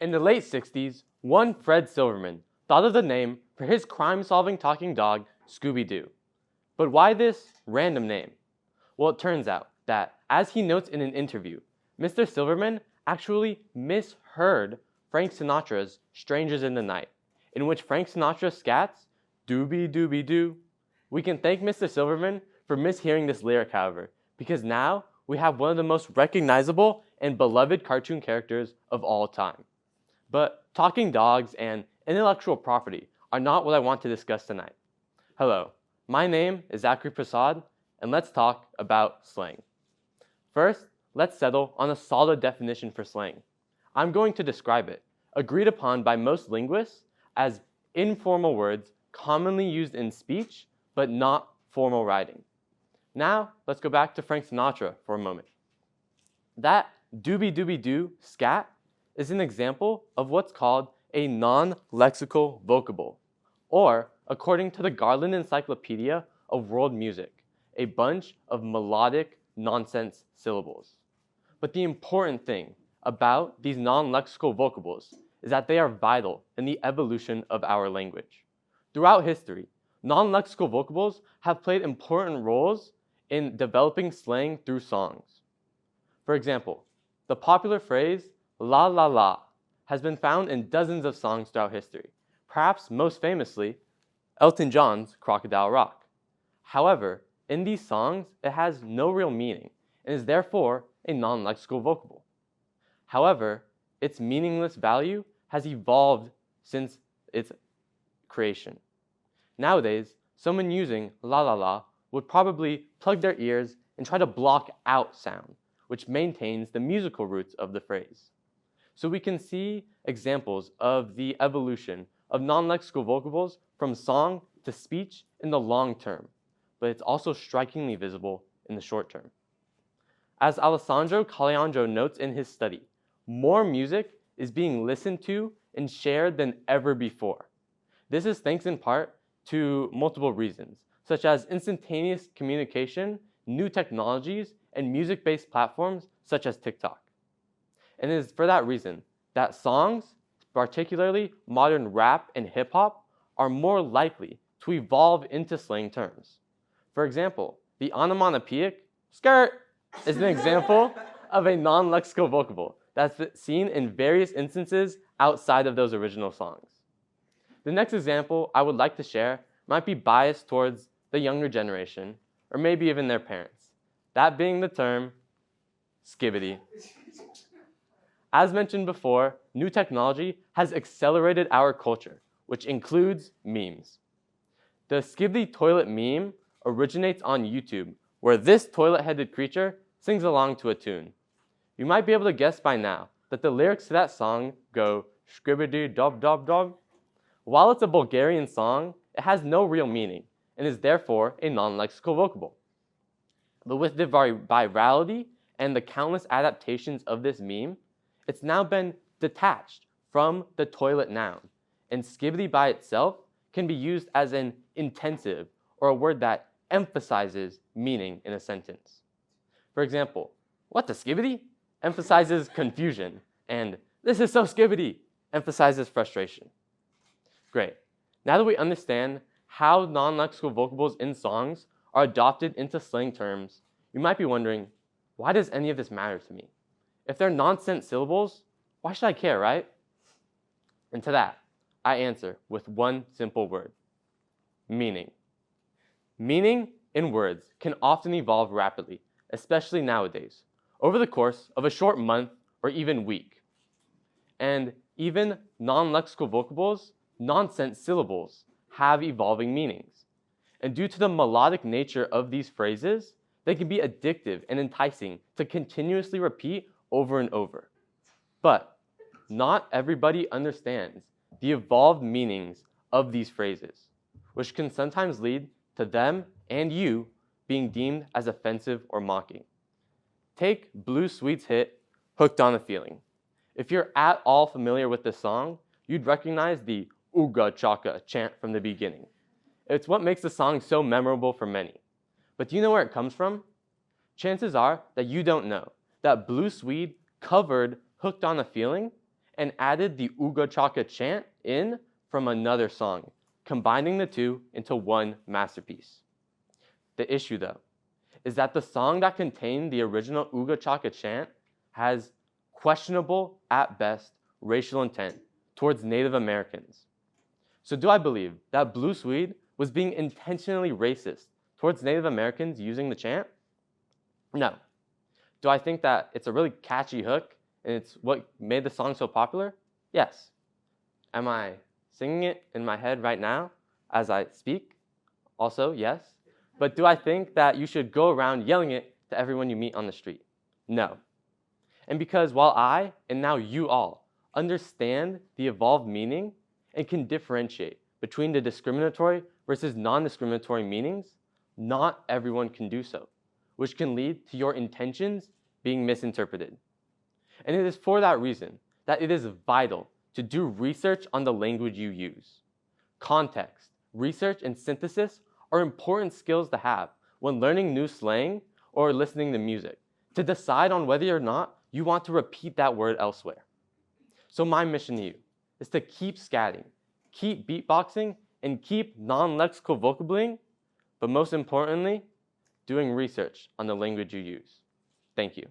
In the late 60s, one Fred Silverman thought of the name for his crime-solving talking dog, Scooby-Doo. But why this random name? Well, it turns out that, as he notes in an interview, Mr. Silverman actually misheard Frank Sinatra's Strangers in the Night, in which Frank Sinatra scats, "Doobie doobie doo." We can thank Mr. Silverman for mishearing this lyric, however, because now we have one of the most recognizable and beloved cartoon characters of all time. But talking dogs and intellectual property are not what I want to discuss tonight. Hello, my name is Zachary Prasad, and let's talk about slang. First, let's settle on a solid definition for slang. I'm going to describe it, agreed upon by most linguists, as informal words commonly used in speech, but not formal writing. Now, let's go back to Frank Sinatra for a moment. That doobie doobie doo scat is an example of what's called a non-lexical vocable, or, according to the Garland Encyclopedia of World Music, a bunch of melodic nonsense syllables. But the important thing about these non-lexical vocables is that they are vital in the evolution of our language. Throughout history, non-lexical vocables have played important roles in developing slang through songs. For example, the popular phrase la la la has been found in dozens of songs throughout history, perhaps most famously Elton John's Crocodile Rock. However, in these songs, it has no real meaning and is therefore a non-lexical vocable. However, its meaningless value has evolved since its creation. Nowadays, someone using la la la would probably plug their ears and try to block out sound, which maintains the musical roots of the phrase. So we can see examples of the evolution of non-lexical vocables from song to speech in the long term, but it's also strikingly visible in the short term. As Alessandro Caliandro notes in his study, more music is being listened to and shared than ever before. This is thanks in part to multiple reasons, such as instantaneous communication, new technologies, and music-based platforms such as TikTok. And it is for that reason that songs, particularly modern rap and hip-hop, are more likely to evolve into slang terms. For example, the onomatopoeic skirt is an example of a non-lexical vocable that's seen in various instances outside of those original songs. The next example I would like to share might be biased towards the younger generation, or maybe even their parents. That being the term, skibbity. As mentioned before, new technology has accelerated our culture, which includes memes. The skibbity toilet meme originates on YouTube, where this toilet-headed creature sings along to a tune. You might be able to guess by now that the lyrics to that song go scribbity dob dob dob. While it's a Bulgarian song, it has no real meaning and is therefore a non-lexical vocable. But with the virality and the countless adaptations of this meme, it's now been detached from the toilet noun, and skibbity by itself can be used as an intensive or a word that emphasizes meaning in a sentence. For example, what the skibbity emphasizes confusion, and this is so skibbity emphasizes frustration. Great. Now that we understand how non-lexical vocables in songs are adopted into slang terms, you might be wondering, why does any of this matter to me? If they're nonsense syllables, why should I care, right? And to that, I answer with one simple word: meaning. Meaning in words can often evolve rapidly, especially nowadays, over the course of a short month or even week. And even non-lexical vocables, nonsense syllables, have evolving meanings. And due to the melodic nature of these phrases, they can be addictive and enticing to continuously repeat over and over. But not everybody understands the evolved meanings of these phrases, which can sometimes lead to them and you being deemed as offensive or mocking. Take Blue Sweet's hit, Hooked on a Feeling. If you're at all familiar with this song, you'd recognize the Ooga Chaka chant from the beginning. It's what makes the song so memorable for many. But do you know where it comes from? Chances are that you don't know that Blue Swede covered Hooked on a Feeling and added the Ooga Chaka chant in from another song, combining the two into one masterpiece. The issue, though, is that the song that contained the original Ooga Chaka chant has questionable, at best, racial intent towards Native Americans. So do I believe that Blue Swede was being intentionally racist towards Native Americans using the chant? No. Do I think that it's a really catchy hook and it's what made the song so popular? Yes. Am I singing it in my head right now as I speak? Also, yes. But do I think that you should go around yelling it to everyone you meet on the street? No. And because while I, and now you all, understand the evolved meaning and can differentiate between the discriminatory versus non-discriminatory meanings, not everyone can do so, which can lead to your intentions being misinterpreted. And it is for that reason that it is vital to do research on the language you use. Context, research, and synthesis are important skills to have when learning new slang or listening to music, to decide on whether or not you want to repeat that word elsewhere. So my mission to you is to keep scatting, keep beatboxing, and keep non-lexical vocabling, but most importantly, doing research on the language you use. Thank you.